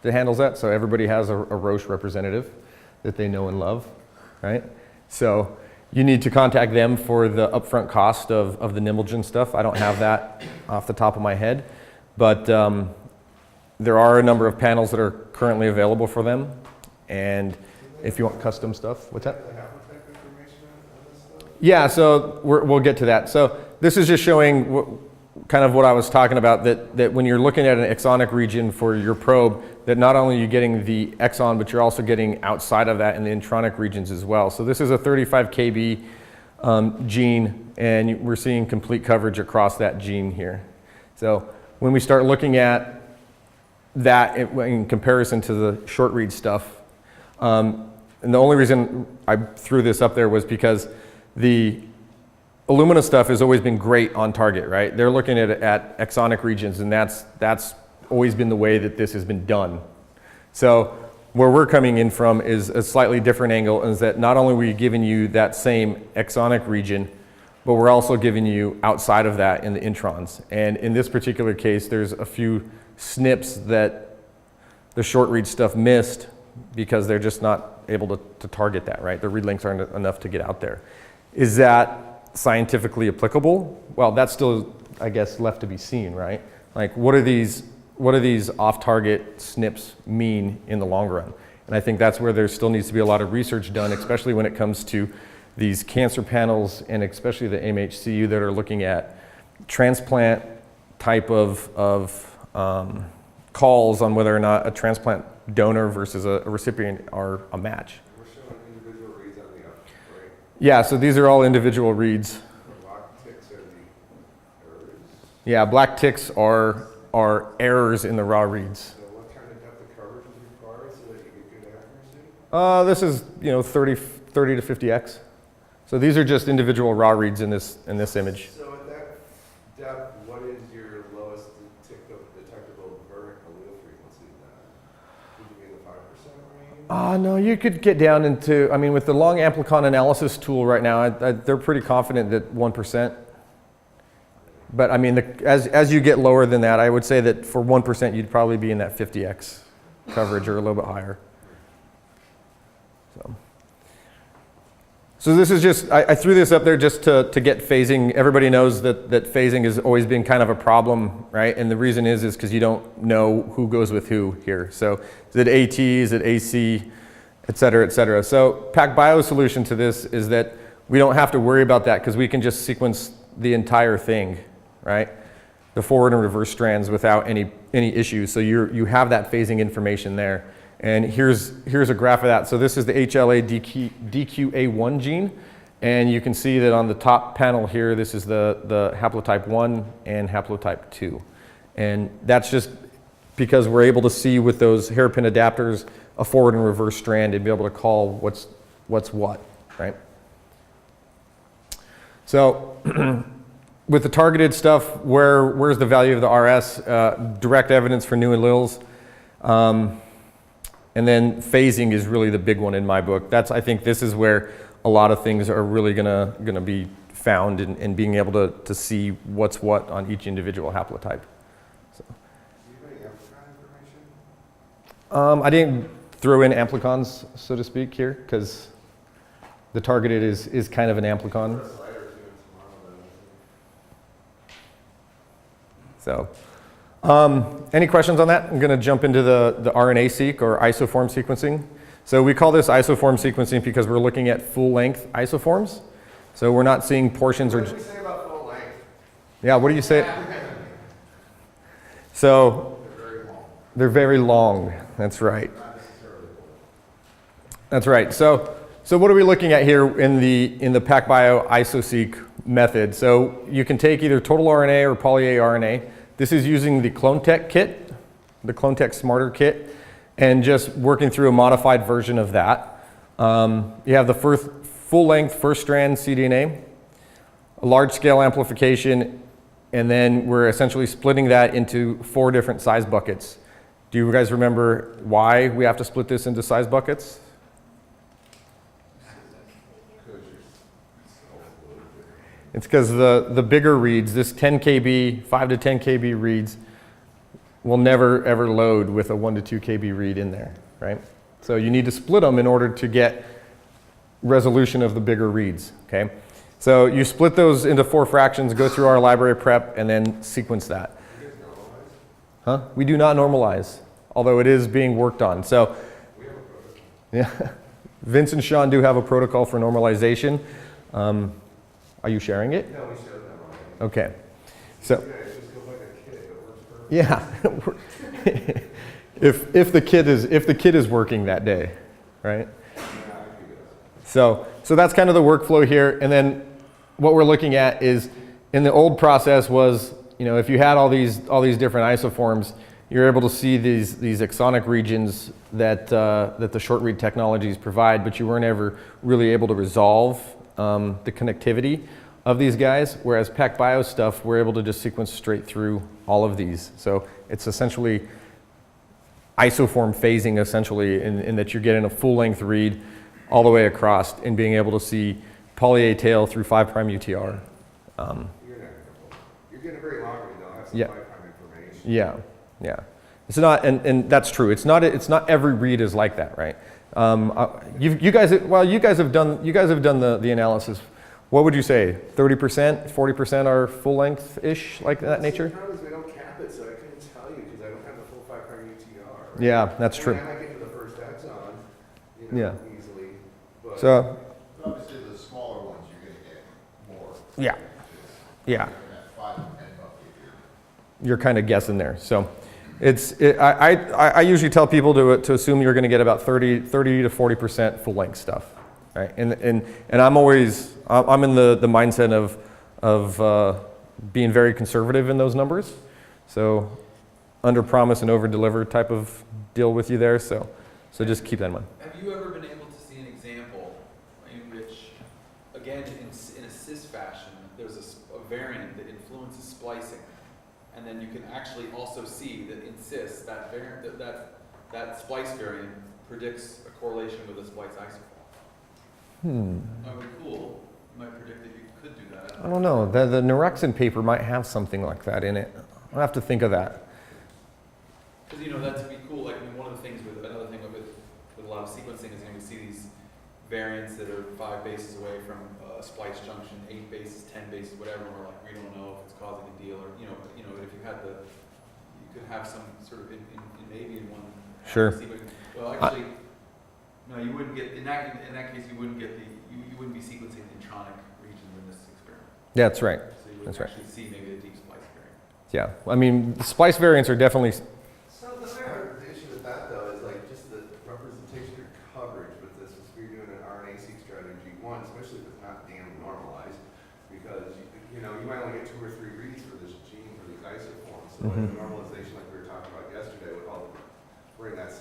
that handles that. So everybody has a Roche representative that they know and love, right? So you need to contact them for the upfront cost of the Nimblegen stuff. I don't have that off the top of my head, but there are a number of panels that are currently available for them. And if you want custom stuff, what's that? The haplotype information on this stuff? Yeah, so we'll get to that. So this is just showing kind of what I was talking about, that when you're looking at an exonic region for your probe, that not only are you getting the exon, but you're also getting outside of that in the intronic regions as well. So this is a 35 kb gene, and we're seeing complete coverage across that gene here. So when we start looking at that in comparison to the short read stuff, and the only reason I threw this up there was because the Illumina stuff has always been great on target, right? They're looking at exonic regions, and that's always been the way that this has been done. So where we're coming in from is a slightly different angle, is that not only are we giving you that same exonic region, but we're also giving you outside of that in the introns. And in this particular case, there's a few SNPs that the short read stuff missed because they're just not able to target that, right? The read links aren't enough to get out there. Is that scientifically applicable? Well, that's still, I guess, left to be seen, right? Like, what do these off-target SNPs mean in the long run? And I think that's where there still needs to be a lot of research done, especially when it comes to these cancer panels, and especially the MHCU that are looking at transplant type of calls on whether or not a transplant donor versus a recipient are a match. We're showing individual reads on the up, right? Yeah, so these are all individual reads. The black ticks are the errors. Yeah, black ticks are errors in the raw reads. So what kind of depth of coverage is required so that you get good accuracy? This is 30 to 50x. So these are just individual raw reads in this image. So at that depth, what is your lowest detectable variant allele frequency then? Would you be in the 5% range? No, you could get down into, I mean, with the long amplicon analysis tool right now, they're pretty confident that 1%. But I mean, as you get lower than that, I would say that for 1%, you'd probably be in that 50x coverage or a little bit higher. So this is just, I threw this up there just to get phasing. Everybody knows that phasing has always been kind of a problem, right? And the reason is because you don't know who goes with who here. So is it AT, is it AC, et cetera, et cetera. So PacBio's solution to this is that we don't have to worry about that because we can just sequence the entire thing, right? The forward and reverse strands without any issues. So you have that phasing information there. And here's a graph of that. So this is the HLA DQA1 gene. And you can see that on the top panel here, this is the haplotype 1 and haplotype 2. And that's just because we're able to see with those hairpin adapters a forward and reverse strand and be able to call what's what, right? So with the targeted stuff, where's the value of the RS? Direct evidence for new alleles. And then phasing is really the big one in my book. I think this is where a lot of things are really gonna be found in being able to see what's what on each individual haplotype. So. Do you have any amplicon information? I didn't throw in amplicons, so to speak, here, because the targeted is kind of an amplicon. A slide or two tomorrow then. So. Any questions on that? I'm going to jump into the RNA-seq or isoform sequencing. So we call this isoform sequencing because we're looking at full-length isoforms. So we're not seeing portions or... What do we say about full length? Yeah, what do you say? So They're very long. they're very long. That's right. Not necessarily full. That's right. So what are we looking at here in the PacBio IsoSeq method? So you can take either total RNA or poly-A RNA. This is using the CLONTECH kit, the CLONTECH Smarter kit, and just working through a modified version of that. You have the first full-length first-strand cDNA, a large-scale amplification, and then we're essentially splitting that into 4 different size buckets. Do you guys remember why we have to split this into size buckets? It's because the bigger reads, this 10 kb, 5 to 10 kb reads, will never ever load with a 1 to 2 kb read in there, right? So you need to split them in order to get resolution of the bigger reads, okay? So you split those into 4 fractions, go through our library prep, and then sequence that. You guys normalize? Huh? We do not normalize, although it is being worked on. So, We have a protocol. yeah, Vince and Sean do have a protocol for normalization. Are you sharing it? No, we showed them already. Okay. So, Yeah, it's just go like a kid. It works perfect. yeah, if the kid is working that day, right? Yeah, I do this. So that's kind of the workflow here. And then what we're looking at is, in the old process was, you know, if you had all these different isoforms, you're able to see these exonic regions that that the short read technologies provide, but you weren't ever really able to resolve the connectivity of these guys. Whereas PacBio stuff, we're able to just sequence straight through all of these. So it's essentially isoform phasing, essentially, in that you're getting a full-length read all the way across and being able to see poly A tail through 5' UTR. You're not You're getting a very long read, though. Have some Yeah. lifetime information. Yeah, yeah. It's not, and that's true. It's not every read is like that, right? You guys have done the analysis. What would you say? 30%, 40% are full length ish, like that nature? The problem is we don't cap it, so I couldn't tell you because I don't have the full 5' UTR. Right? Yeah, that's I true. mean, I might get to the first exon, you know, Yeah. easily. But So, Obviously, the smaller ones, you're gonna get more. yeah, yeah. At 5 and 10 bucks You're kind of guessing there. So, I usually tell people to assume you're going to get about 30 to 40% full length stuff, right? And I'm always I'm in the mindset of being very conservative in those numbers. So, under promise and over deliver type of deal with you there. So just keep that in mind. Have you ever been able to see an example in which, again, in a cis fashion, there's a variant that influences splicing, and then you can actually also see that in cis, that variant, that splice variant predicts a correlation with a splice isoform? That would be cool. You might predict that you could do that. I don't know. The Norexin paper might have something like that in it. I'll have to think of that. Because, you know, that'd be cool. Like, I mean, one of the things with a lot of sequencing is, you know, we see these variants that are 5 bases away from a splice junction, 8 bases, 10 bases, whatever, and we're like, we don't know if it's causing a deal, or, you know, if you had you could have some sort of, maybe in one. Sure. Well, actually, no, you wouldn't get, in that case, you wouldn't get you wouldn't be sequencing the intronic regions in this experiment. Yeah, that's right. So you That's wouldn't right. actually see maybe a deep splice variant. Yeah. I mean, splice variants are definitely. So the issue with that, though, is like just the representation or coverage with this. If you're doing an RNA-seq strategy, one, especially if it's not damn normalized, because you know you might only get 2 or 3 reads for this gene for these isoforms. So like normalization, like we were talking about yesterday, would help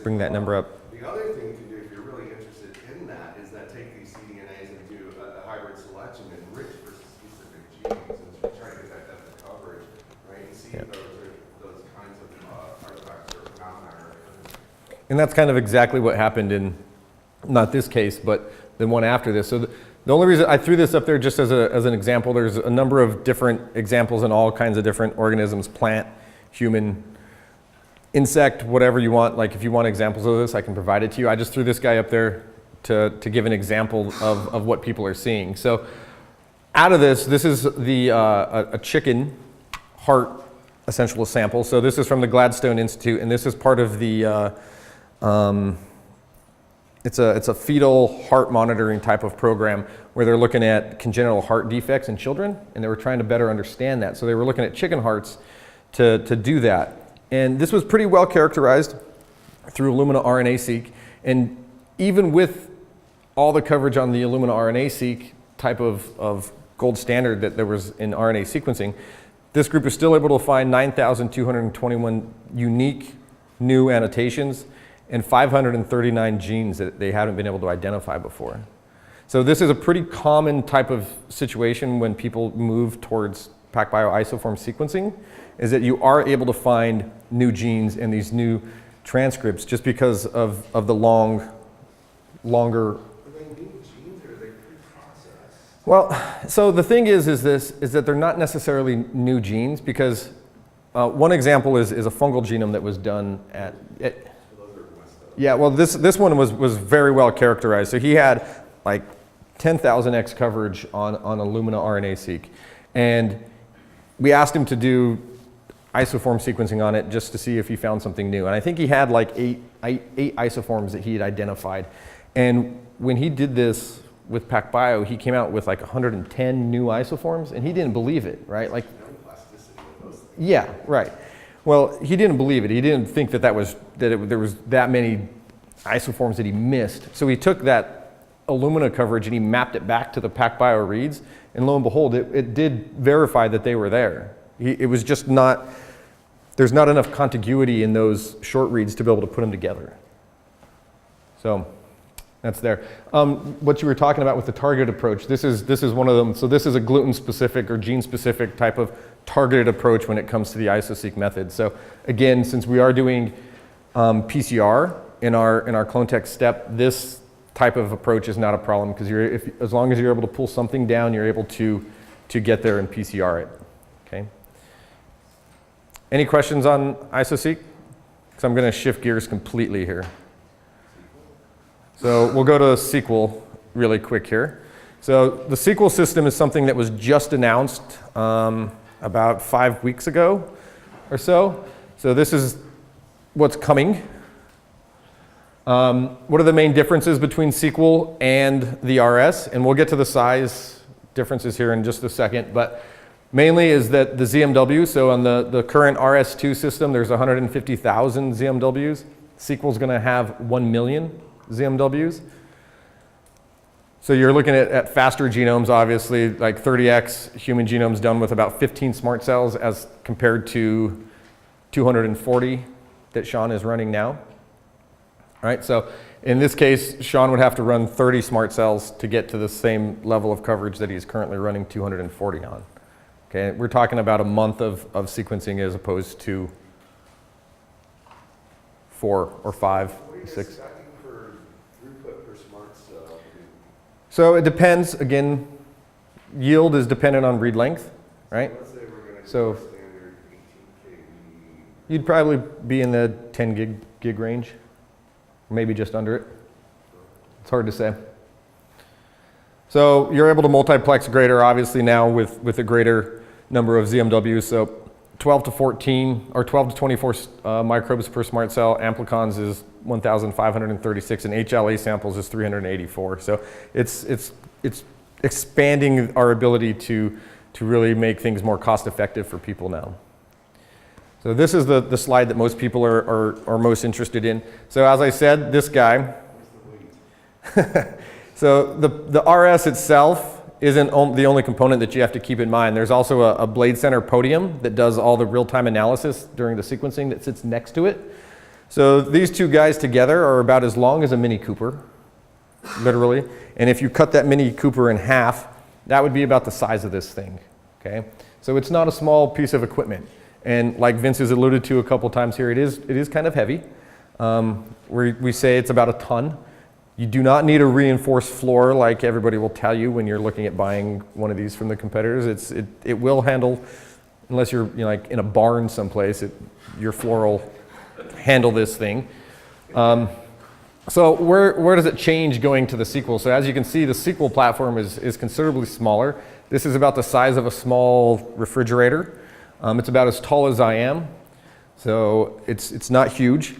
bring that number up. The other thing you can do if you're really interested in that is that take these cDNAs and do a hybrid selection and enrich for specific genes and try to get that depth of coverage, right? And see if those kinds of artifacts or phenomena are occurring. And that's kind of exactly what happened in, not this case, but the one after this. So the only reason I threw this up there just as an example, there's a number of different examples in all kinds of different organisms, plant, human, insect, whatever you want. Like if you want examples of this, I can provide it to you. I just threw this guy up there to give an example of what people are seeing. So out of this is a chicken heart essential sample. So this is from the Gladstone Institute, and this is part of the it's a fetal heart monitoring type of program where they're looking at congenital heart defects in children, and they were trying to better understand that. So they were looking at chicken hearts to do that. And this was pretty well characterized through Illumina RNA-seq. And even with all the coverage on the Illumina RNA-seq type of gold standard that there was in RNA sequencing, this group is still able to find 9,221 unique new annotations and 539 genes that they haven't been able to identify before. So this is a pretty common type of situation when people move towards PacBio isoform sequencing, is that you are able to find new genes and these new transcripts just because of the longer. Are they new genes or are they pre-processed? Well, so the thing is that they're not necessarily new genes, because one example is a fungal genome that was done at. So those are messed up. Yeah, well, this one was very well characterized. So he had like 10,000x coverage on Illumina RNA-seq. And we asked him to do isoform sequencing on it just to see if he found something new. And I think he had like eight isoforms that he had identified. And when he did this with PacBio, he came out with like 110 new isoforms, and he didn't believe it, right? Like, yeah, right. Well, he didn't believe it. He didn't think that there was that many isoforms that he missed. So he took that Illumina coverage and he mapped it back to the PacBio reads, and lo and behold, it did verify that they were there. It was just not, there's not enough contiguity in those short reads to be able to put them together. So that's there. What you were talking about with the targeted approach, this is one of them. So this is a gluten-specific or gene-specific type of targeted approach when it comes to the ISO-seq method. So again, since we are doing PCR in our CLONTECH step, this type of approach is not a problem, because as long as you're able to pull something down, you're able to get there and PCR it. Okay. Any questions on ISO-seq? Because I'm going to shift gears completely here. So we'll go to SQL really quick here. So the SQL system is something that was just announced about 5 weeks ago or so. So this is what's coming. What are the main differences between SQL and the RS? And we'll get to the size differences here in just a second. But mainly is that the ZMW, so on the current RS2 system, there's 150,000 ZMWs. SQL is going to have 1 million ZMWs. So you're looking at faster genomes, obviously, like 30x human genomes done with about 15 smart cells as compared to 240 that Sean is running now. All right, so in this case, Sean would have to run 30 smart cells to get to the same level of coverage that he's currently running 240 on. Okay, we're talking about a month of sequencing as opposed to 4 or 5, 6. So it depends, again, yield is dependent on read length, right? So you'd probably be in the 10 gig range, maybe just under it. It's hard to say. So you're able to multiplex greater, obviously, now with a greater number of ZMWs. So 12 to 14 or 12 to 24 microbes per smart cell. Amplicons is 1,536, and HLA samples is 384. So it's expanding our ability to really make things more cost effective for people now. So this is the slide that most people are most interested in. So as I said, this guy. So the RS itself isn't the only component that you have to keep in mind. There's also a Blade Center podium that does all the real-time analysis during the sequencing that sits next to it. So these two guys together are about as long as a Mini Cooper, literally. And if you cut that Mini Cooper in half, that would be about the size of this thing, okay? So it's not a small piece of equipment. And like Vince has alluded to a couple times here, it is kind of heavy. We say it's about a ton. You do not need a reinforced floor like everybody will tell you when you're looking at buying one of these from the competitors. It will handle, unless you're like in a barn someplace, your floor will handle this thing. So where does it change going to the SQL? So as you can see, the SQL platform is considerably smaller. This is about the size of a small refrigerator. It's about as tall as I am. So it's not huge.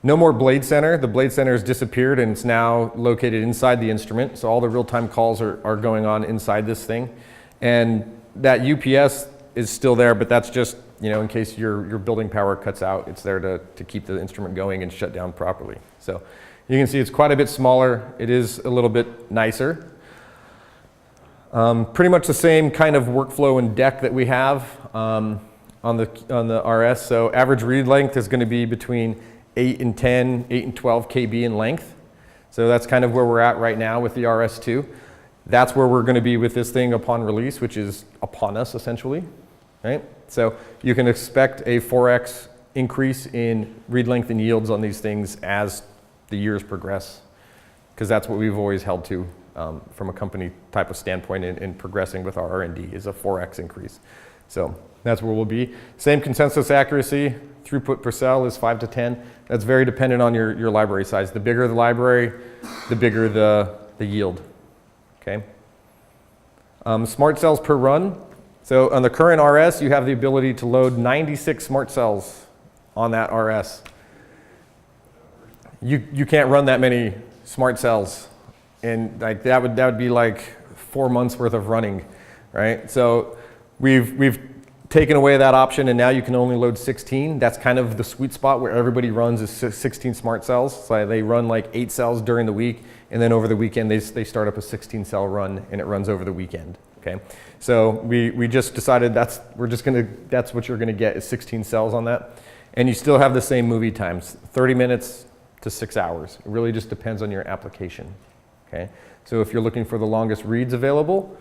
No more Blade Center. The Blade Center has disappeared and it's now located inside the instrument. So all the real-time calls are going on inside this thing. And that UPS is still there, but that's just, in case your building power cuts out, it's there to keep the instrument going and shut down properly. So you can see it's quite a bit smaller. It is a little bit nicer. Pretty much the same kind of workflow and deck that we have on the RS. So average read length is going to be between 8 and 10, 8 and 12 KB in length. So that's kind of where we're at right now with the RS2. That's where we're going to be with this thing upon release, which is upon us essentially, right? So you can expect a 4x increase in read length and yields on these things as the years progress, because that's what we've always held to from a company type of standpoint in progressing with our R&D is a 4x increase. So that's where we'll be. Same consensus accuracy, throughput per cell is 5 to 10. That's very dependent on your library size. The bigger the library, the bigger the yield. okay? Smart cells per run. So on the current RS, you have the ability to load 96 smart cells on that RS. You can't run that many smart cells, and like that would be like 4 months worth of running, right? So we've taken away that option, and now you can only load 16. That's kind of the sweet spot where everybody runs is 16 smart cells. So they run like 8 cells during the week, and then over the weekend they start up a 16 cell run, and it runs over the weekend. Okay, so we just decided that's what you're gonna get is 16 cells on that, and you still have the same movie times, 30 minutes to 6 hours. It really just depends on your application. Okay, so if you're looking for the longest reads available,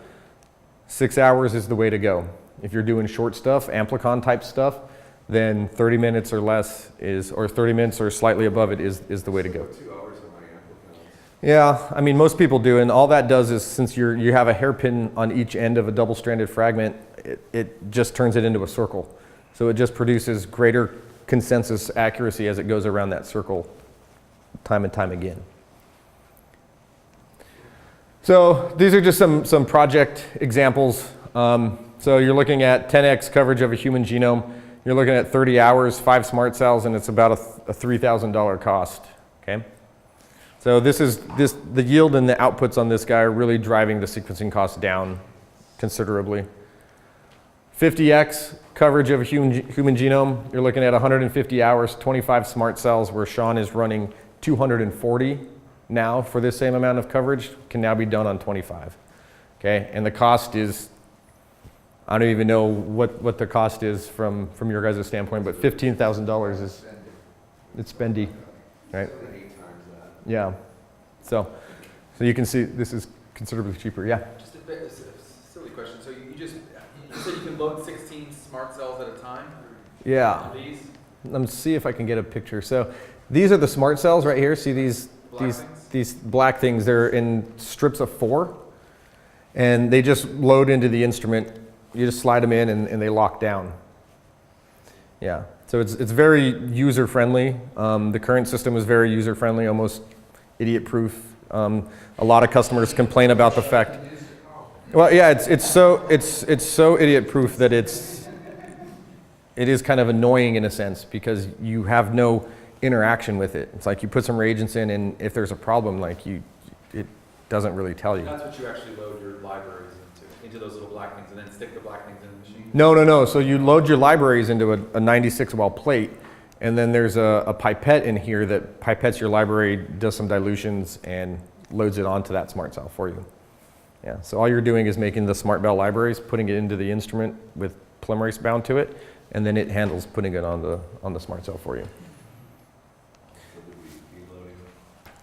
6 hours is the way to go. If you're doing short stuff, amplicon type stuff, then 30 minutes or less is, or 30 minutes or slightly above it is the way to go. 2 hours on my amplicons. Yeah, I mean, most people do, and all that does is since you have a hairpin on each end of a double-stranded fragment, it just turns it into a circle. So it just produces greater consensus accuracy as it goes around that circle time and time again. So these are just some project examples. So you're looking at 10x coverage of a human genome. You're looking at 30 hours, 5 smart cells, and it's about a $3,000 cost. Okay. So the yield and the outputs on this guy are really driving the sequencing costs down considerably. 50x coverage of a human genome. You're looking at 150 hours, 25 smart cells, where Sean is running 240 now for this same amount of coverage, can now be done on 25. Okay, and the cost is, I don't even know what the cost is from your guys' standpoint, but $15,000 is, it's spendy, right? 7 to 8 times that. Yeah, so you can see this is considerably cheaper, yeah. Just a bit, a silly question. So you said you can load 16 smart cells at a time? Yeah, On these? let me see if I can get a picture. So these are the smart cells right here, see these black things, they're in strips of 4, and they just load into the instrument. You just slide them in and they lock down. Yeah, so it's very user-friendly. The current system is very user-friendly, almost idiot-proof. A lot of customers complain about the fact. Well, yeah, it's so idiot-proof that it is kind of annoying in a sense because you have no interaction with it. It's like you put some reagents in, and if there's a problem, like it doesn't really tell you. That's what you actually load your libraries into those little black things, and then stick the black things in the machine? No. So you load your libraries into a 96 well plate, and then there's a pipette in here that pipettes your library, does some dilutions, and loads it onto that smart cell for you. Yeah. So all you're doing is making the smart bell libraries, putting it into the instrument with polymerase bound to it, and then it handles putting it on the smart cell for you.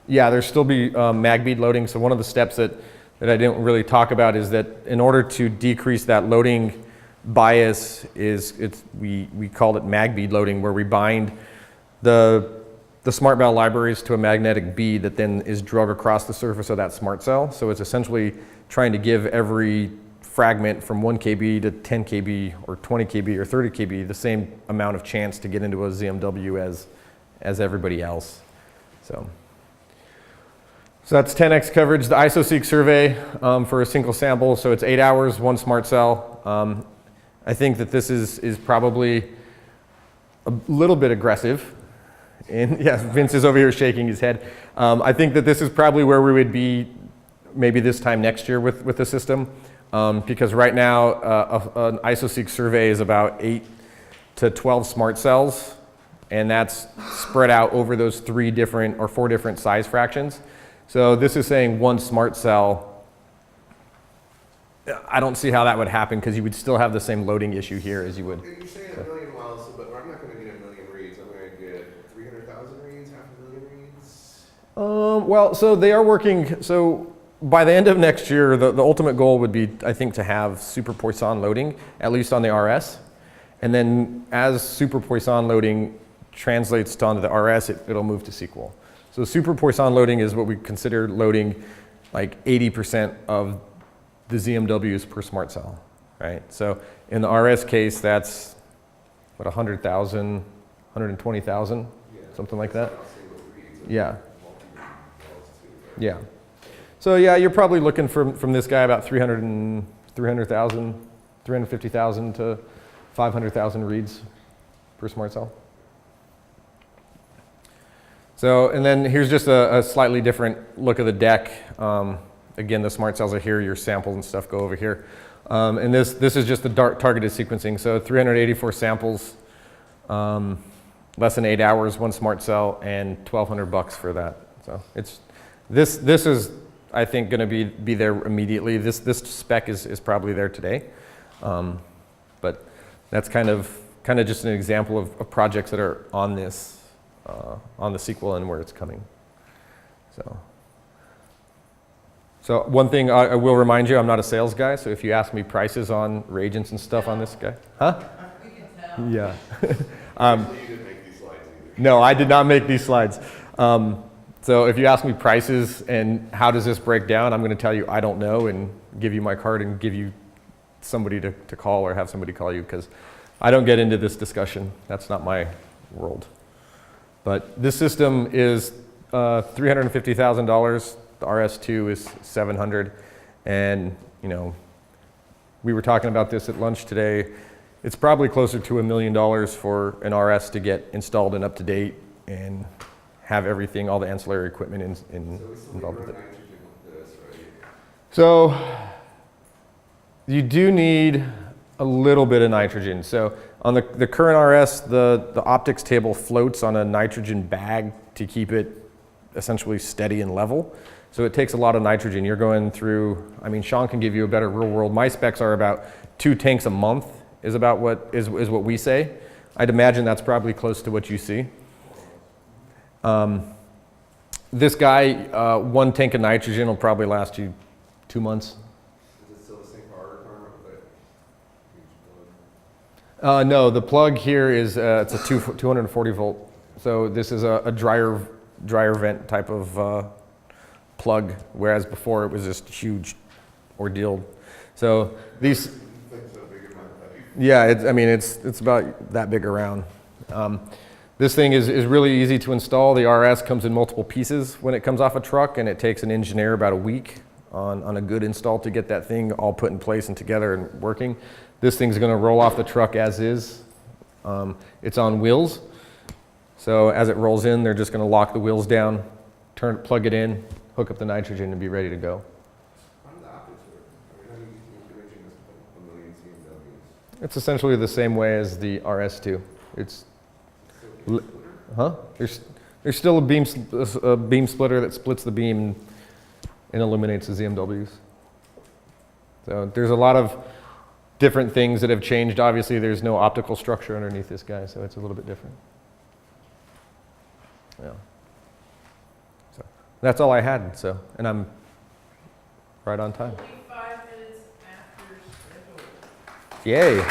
Yeah, there'll still be mag bead loading. So one of the steps that I didn't really talk about is that in order to decrease that loading bias we call it mag bead loading, where we bind the smart bell libraries to a magnetic bead that then is drug across the surface of that smart cell. So it's essentially trying to give every fragment from 1 kb to 10 kb or 20 kb or 30 kb the same amount of chance to get into a ZMW as everybody else. So that's 10x coverage. The ISO-seq survey for a single sample, so it's 8 hours, 1 smart cell. I think that this is probably a little bit aggressive. And yes, Vince is over here shaking his head. I think that this is probably where we would be maybe this time next year with the system. Because right now, an ISO-seq survey is about 8 to 12 smart cells, and that's spread out over those 4 different size fractions. So this is saying 1 smart cell. I don't see how that would happen because you would still have the same loading issue here as you would. You're saying a million wells, but I'm not going to get a million reads. I'm going to get 300,000 reads, 500,000 reads. Well, so they are working. So by the end of next year, the ultimate goal would be, I think, to have super Poisson loading, at least on the RS. And then as super Poisson loading translates onto the RS, it'll move to SQL. So super Poisson loading is what we consider loading like 80% of the ZMWs per smart cell, right? So in the RS case, that's what, 100,000, 120,000, something like that? Yeah. Yeah. So yeah, you're probably looking from this guy about 300,000, 350,000 to 500,000 reads per smart cell. So, and then here's just a slightly different look of the deck. Again, the smart cells are here, your samples and stuff go over here. And this is just the targeted sequencing. So 384 samples, less than 8 hours, one smart cell, and $1,200 for that. So it's, this is, I think, going to be there immediately. This spec is probably there today. But that's kind of just an example of projects that are on this, on the sequel and where it's coming. So one thing I will remind you, I'm not a sales guy, so if you ask me prices on reagents and stuff on this guy, huh? We can tell. Yeah. You didn't make these slides either. No, I did not make these slides. So if you ask me prices and how does this break down, I'm going to tell you I don't know and give you my card and give you somebody to call or have somebody call you, because I don't get into this discussion. That's not my world. But this system is $350,000. The RS2 is $700, and you know, we were talking about this at lunch today. It's probably closer to $1 million for an RS to get installed and up to date and have everything, all the ancillary equipment involved with it. Nitrogen with this, right? So you do need a little bit of nitrogen. So on the current RS, the optics table floats on a nitrogen bag to keep it essentially steady and level. So it takes a lot of nitrogen. You're going through, I mean, Sean can give you a better real world. My specs are about 2 tanks a month is about what we say. I'd imagine that's probably close to what you see. This guy, 1 tank of nitrogen will probably last you 2 months. Is it still the same power requirement with that huge plug? No, the plug here is it's a 240 volt. So this is a dryer vent type of plug, whereas before it was just huge ordeal. So these, It's so big in my life. yeah, I mean it's about that big around. This thing is really easy to install. The RS comes in multiple pieces when it comes off a truck, and it takes an engineer about a week on a good install to get that thing all put in place and together and working. This thing's going to roll off the truck as is. It's on wheels, so as it rolls in, they're just going to lock the wheels down, plug it in, hook up the nitrogen, and be ready to go. How do the optics work? I mean, how do you imaging this a million CMWs? It's essentially the same way as the RS2. It's There's still a beam splitter that splits the beam and illuminates the ZMWs. So there's a lot of different things that have changed. Obviously, there's no optical structure underneath this guy, so it's a little bit different. Yeah. So that's all I had. So, and I'm right on time. 25 minutes after schedule. Yay.